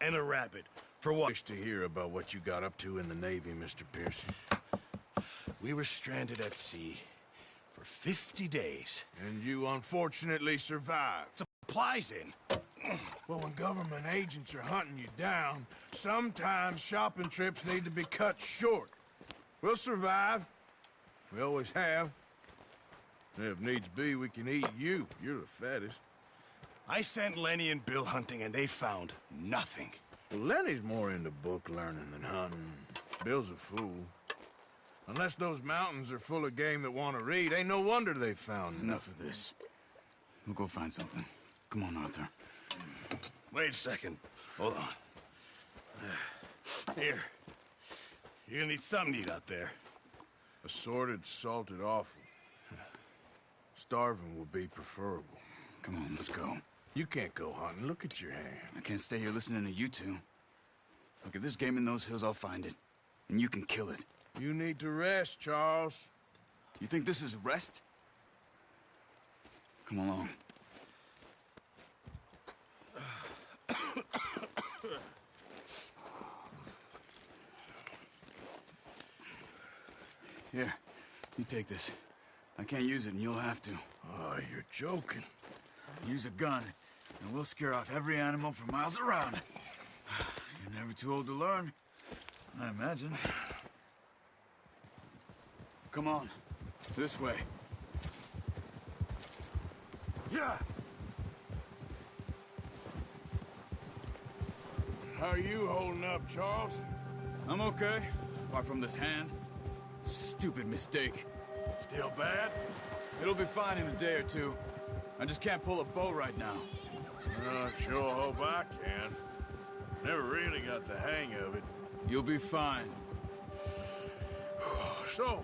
and a rabbit. For what? Wish to hear about what you got up to in the Navy, Mr. Pearson. We were stranded at sea for 50 days. And you unfortunately survived. Supplies in. Well, when government agents are hunting you down, sometimes shopping trips need to be cut short. We'll survive. We always have. If needs be, we can eat you. You're the fattest. I sent Lenny and Bill hunting, and they found nothing. Well, Lenny's more into book learning than hunting. Bill's a fool. Unless those mountains are full of game that want to read, ain't no wonder they found Enough of this. We'll go find something. Come on, Arthur. Wait a second. Hold on. Here. You're gonna need something to eat out there. Assorted, salted offal. Starving would be preferable. Come on, let's go. You can't go hunting. Look at your hand. I can't stay here listening to you two. Look, if there's game in those hills, I'll find it. And you can kill it. You need to rest, Charles. You think this is rest? Come along. Here, you take this. I can't use it, and you'll have to. Oh, you're joking. Use a gun, and we'll scare off every animal for miles around. You're never too old to learn, I imagine. Come on, this way. Yeah. How are you holding up, Charles? I'm okay, apart from this hand. Stupid mistake. Still bad? It'll be fine in a day or two. I just can't pull a bow right now. I sure hope I can. Never really got the hang of it. You'll be fine. So,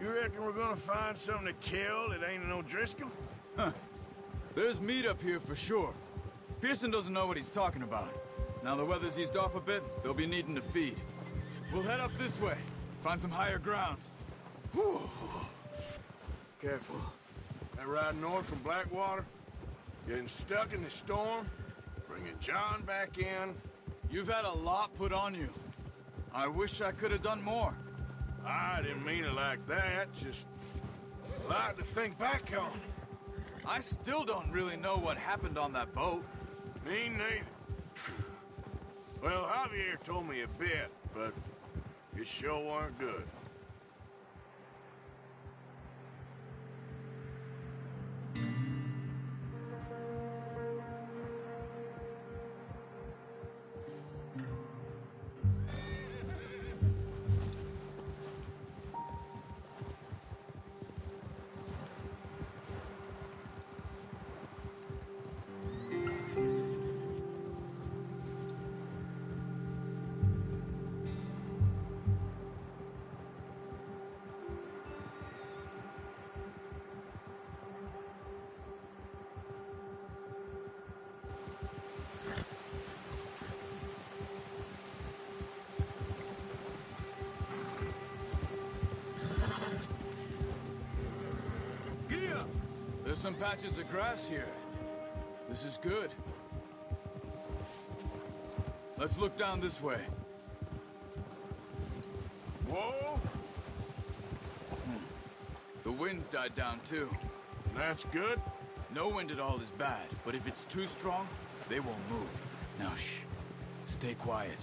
you reckon we're gonna find something to kill that ain't no Driscoll? Huh. There's meat up here for sure. Pearson doesn't know what he's talking about. Now the weather's eased off a bit, they'll be needing to feed. We'll head up this way. Find some higher ground. Whew. Careful. That ride north from Blackwater? Getting stuck in the storm? Bringing John back in? You've had a lot put on you. I wish I could have done more. I didn't mean it like that, just a lot to think back on. I still don't really know what happened on that boat. Me neither. Well, Javier told me a bit, but it sure weren't good. There's some patches of grass here. This is good. Let's look down this way. Whoa! The wind's died down too. That's good. No wind at all is bad, but if it's too strong, they won't move. Now shh. Stay quiet.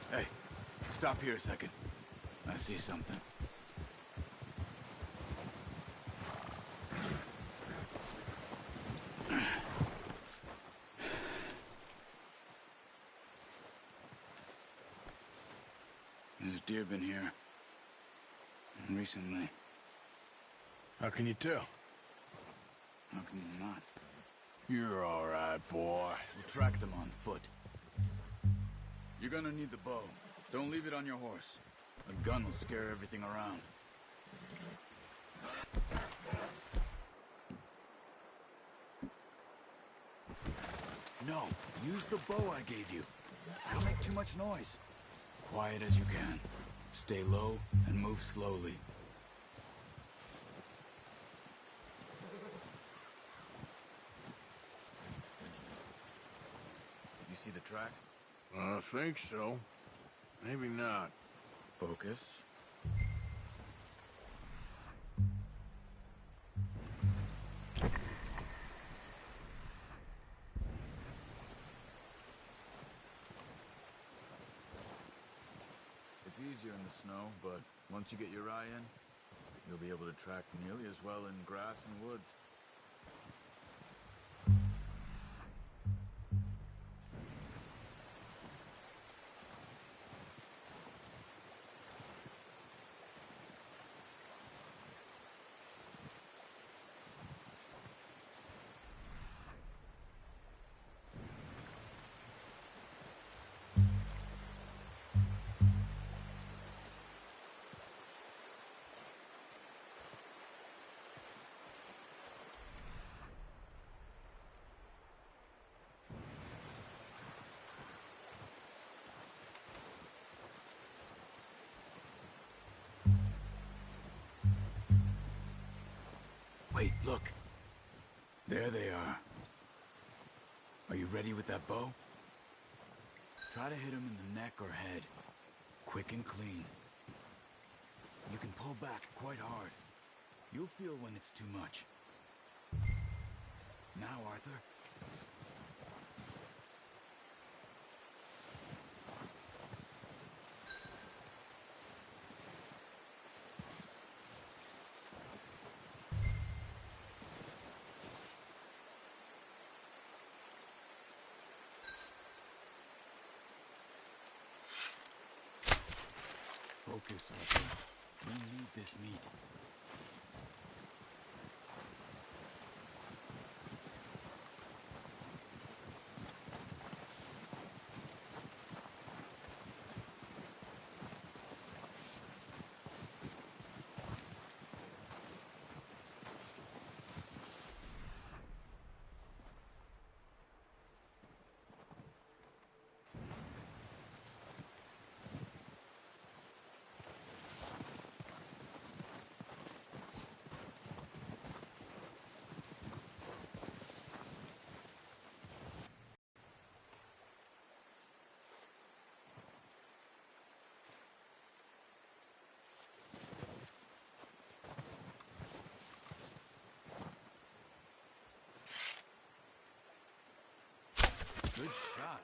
Hey, stop here a second. I see something. There's deer been here. Recently. How can you tell? How can you not? You're all right, boy. We'll track them on foot. You're gonna need the bow. Don't leave it on your horse. A gun will scare everything around. No, use the bow I gave you. Don't make too much noise. Quiet as you can. Stay low and move slowly. see the tracks? I think so. Maybe not. Focus. It's easier in the snow, but once you get your eye in, you'll be able to track nearly as well in grass and woods. Wait, look. There they are. Are you ready with that bow? Try to hit him in the neck or head. Quick and clean. You can pull back quite hard. You'll feel when it's too much. Now, Arthur. Focus, Arthur. We need this meat. Good shot.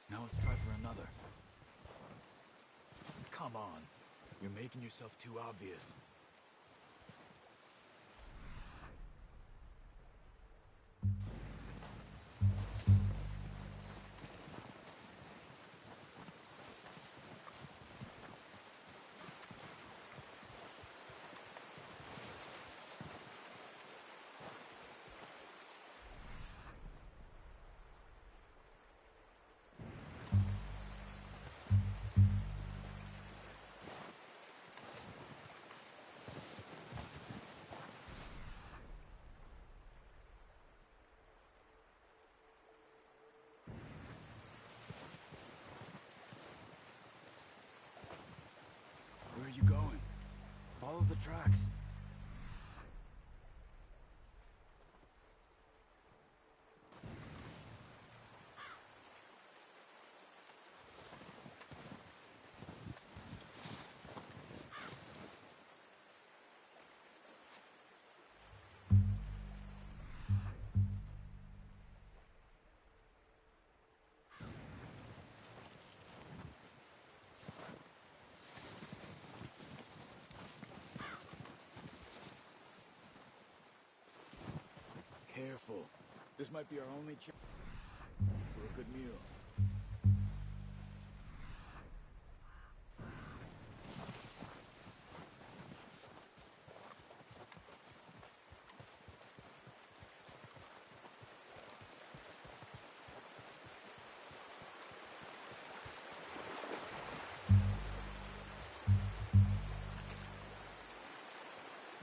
Now let's try for another. Come on. You're making yourself too obvious. Where are you going? Follow the tracks. Careful. This might be our only chance for a good meal.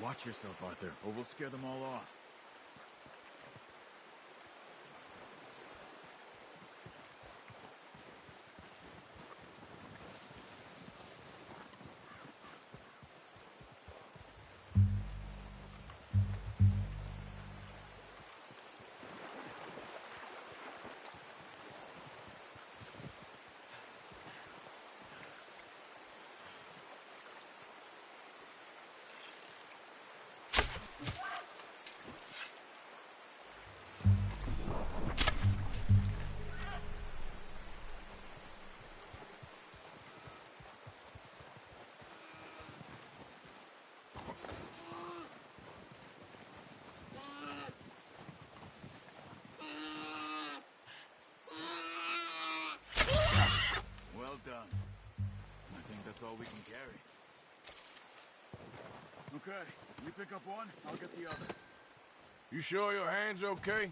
Watch yourself, Arthur, or we'll scare them all off. Okay, you pick up one, I'll get the other. You sure your hand's okay?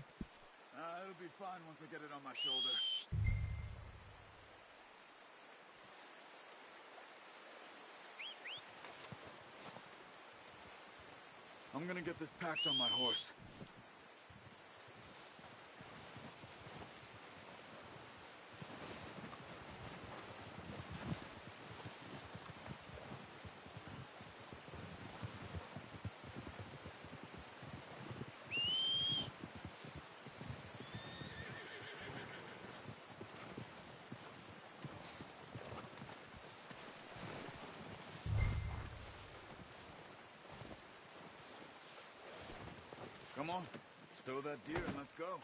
It'll be fine once I get it on my shoulder. I'm gonna get this packed on my horse. Come on, stow that deer and let's go.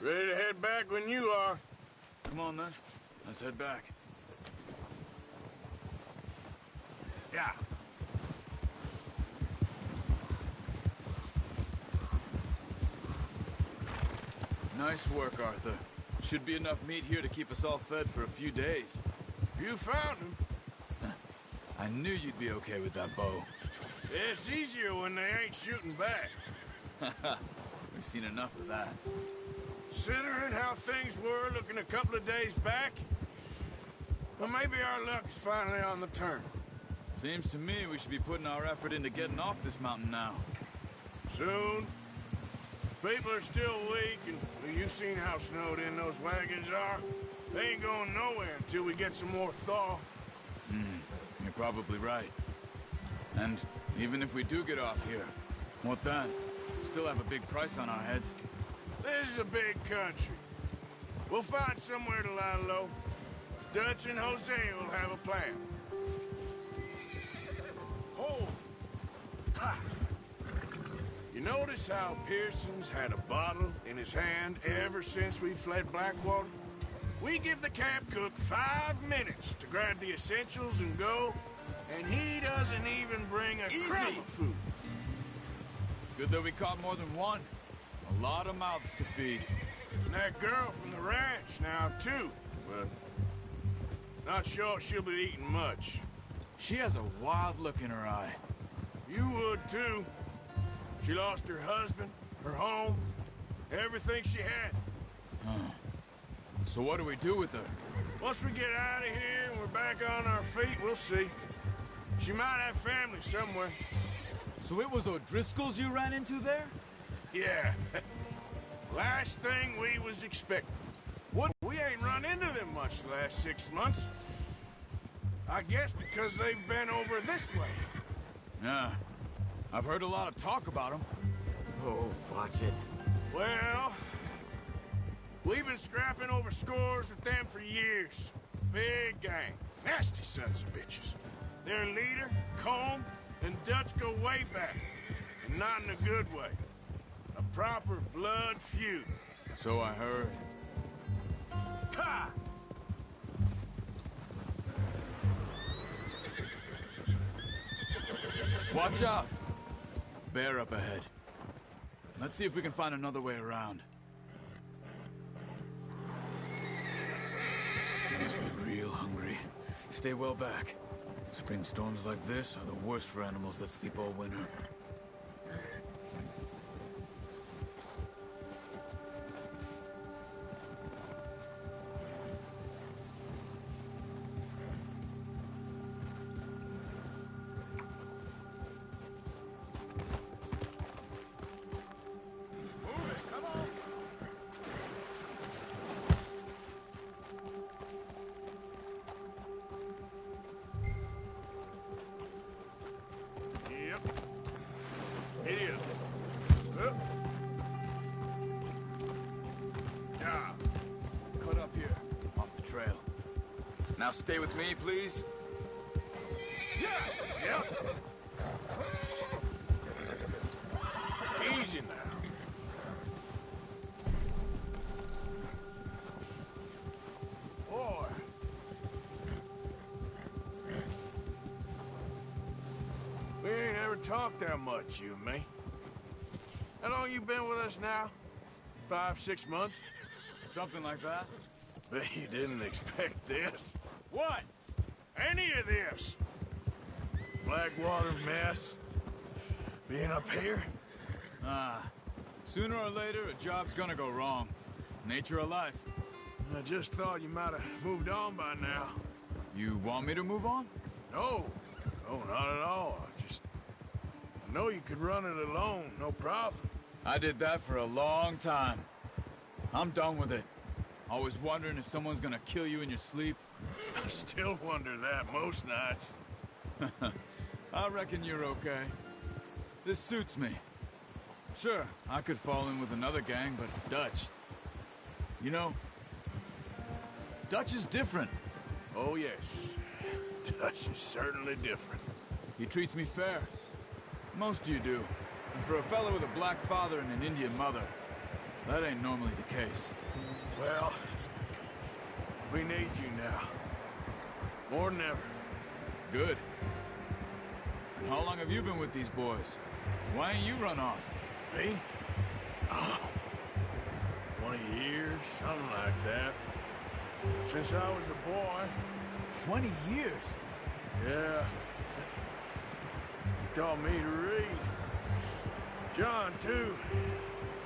Ready to head back when you are. Come on then, let's head back. Yeah. Nice work, Arthur. Should be enough meat here to keep us all fed for a few days. You found him. I knew you'd be okay with that bow. It's easier when they ain't shooting back. We've seen enough of that. Considering how things were looking a couple of days back, well, maybe our luck is finally on the turn. Seems to me we should be putting our effort into getting off this mountain now. Soon. People are still weak, and well, you've seen how snowed in those wagons are. They ain't going nowhere until we get some more thaw. You're probably right. And even if we do get off here, what then? Still have a big price on our heads. This is a big country. We'll find somewhere to lie low. Dutch and Jose will have a plan. Hold! Ha! You notice how Pearson's had a bottle in his hand ever since we fled Blackwater? We give the camp cook 5 minutes to grab the essentials and go, and he doesn't even bring a crumb of food. Good that we caught more than one. A lot of mouths to feed. And that girl from the ranch now, too. But not sure she'll be eating much. She has a wild look in her eye. You would, too. She lost her husband, her home, everything she had. So what do we do with her? Once we get out of here and we're back on our feet, we'll see. She might have family somewhere. So it was O'Driscoll's you ran into there? Yeah. Last thing we was expecting. What? We ain't run into them much the last 6 months. I guess because they've been over this way. Yeah. I've heard a lot of talk about them. Oh, watch it. Well, we've been scrapping over scores with them for years. Big gang. Nasty sons of bitches. Their leader, Combe, and Dutch go way back. And not in a good way. A proper blood feud. So I heard. Ha! Watch out! Bear up ahead. Let's see if we can find another way around. You must be real hungry. Stay well back. Spring storms like this are the worst for animals that sleep all winter. Idiot. Yeah. Cut up here, off the trail. Now stay with me, please. Yeah. Easy now. Boy. We ain't ever talked that much, you and me. How long you been with us now? 5, 6 months? Something like that. Bet you didn't expect this. What? Any of this. Blackwater mess. Being up here? Sooner or later, a job's gonna go wrong. Nature of life. I just thought you might have moved on by now. You want me to move on? No. No, not at all. I know you could run it alone, no problem. I did that for a long time. I'm done with it. Always wondering if someone's gonna kill you in your sleep. I still wonder that most nights. I reckon you're okay. This suits me. Sure, I could fall in with another gang, but Dutch... You know, Dutch is different. Oh, yes. Dutch is certainly different. He treats me fair. Most of you do. And for a fellow with a black father and an Indian mother, that ain't normally the case. Well, we need you now. More than ever. Good. And how long have you been with these boys? Why ain't you run off? Me? Oh, 20 years, something like that. Since I was a boy. 20 years? Yeah. He taught me to read. John, too.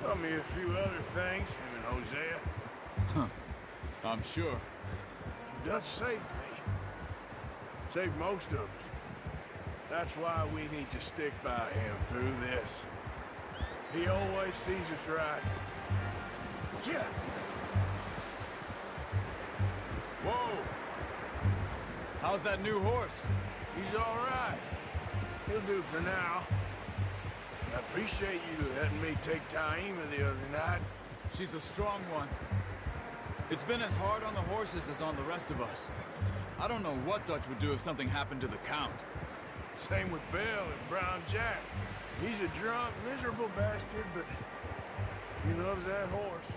Taught me a few other things, him and Hosea. Huh. I'm sure. Dutch saved me. Saved most of us. That's why we need to stick by him through this. He always sees us right. Yeah. Whoa! How's that new horse? He's all right. He'll do for now. I appreciate you letting me take Taima the other night. She's a strong one. It's been as hard on the horses as on the rest of us. I don't know what Dutch would do if something happened to the Count. Same with Bill and Brown Jack. He's a drunk, miserable bastard, but he loves that horse.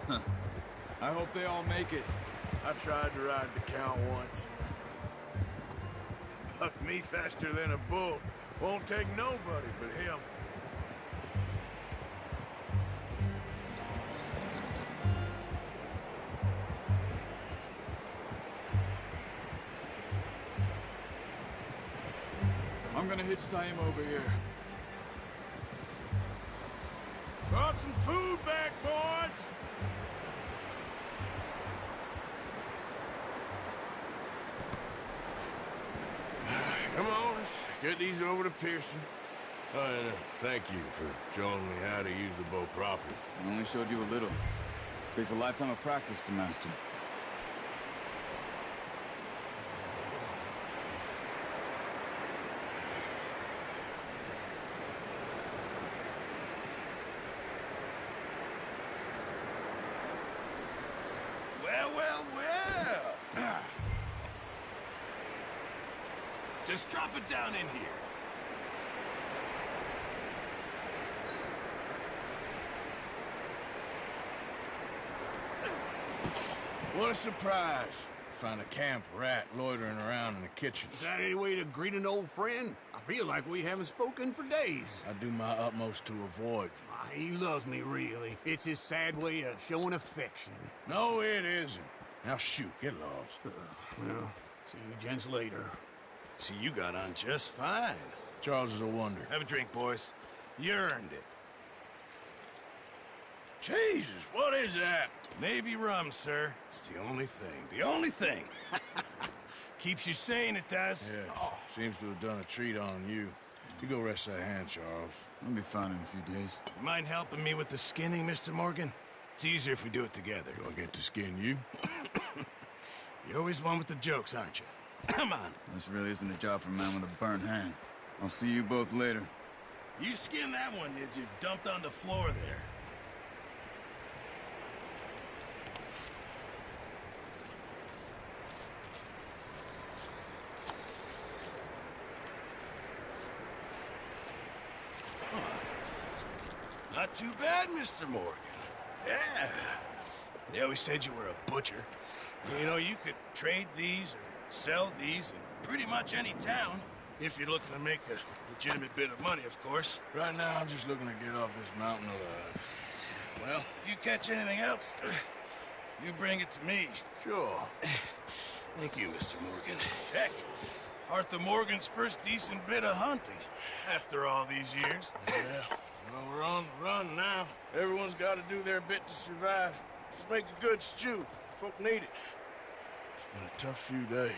Huh. I hope they all make it. I tried to ride the Count once. Bucked me faster than a bull. Won't take nobody but him. I'm gonna hitch Taima over here. Brought some food back, boys! Come on, let's get these over to Pearson. Oh, and thank you for showing me how to use the bow properly. I only showed you a little. Takes a lifetime of practice to master. Well, well, well. Just drop it down in here. What a surprise. Find a camp rat loitering around in the kitchen. Is that any way to greet an old friend? I feel like we haven't spoken for days. I do my utmost to avoid you. He loves me, really. It's his sad way of showing affection. No, it isn't. Now shoot, get lost. Well, see you gents later. See, you got on just fine. Charles is a wonder. Have a drink, boys. You earned it. Jesus, what is that? Navy rum, sir. It's the only thing. The only thing. Keeps you sane, it does. Yes, seems to have done a treat on you. You go rest that hand, Charles. I'll be fine in a few days. You mind helping me with the skinning, Mr. Morgan? It's easier if we do it together. Do I get to skin you? You're always one with the jokes, aren't you? Come on. This really isn't a job for a man with a burnt hand. I'll see you both later. You skinned that one you dumped on the floor there. Not too bad, Mr. Morgan. Yeah. They always said you were a butcher. You know, you could trade these or sell these in pretty much any town, if you're looking to make a legitimate bit of money, of course. Right now, I'm just looking to get off this mountain alive. Well, if you catch anything else, you bring it to me. Sure. Thank you, Mr. Morgan. Heck, Arthur Morgan's first decent bit of hunting after all these years. Yeah, well, we're on the run now. Everyone's got to do their bit to survive. Just make a good stew. Folk need it. It's been a tough few days.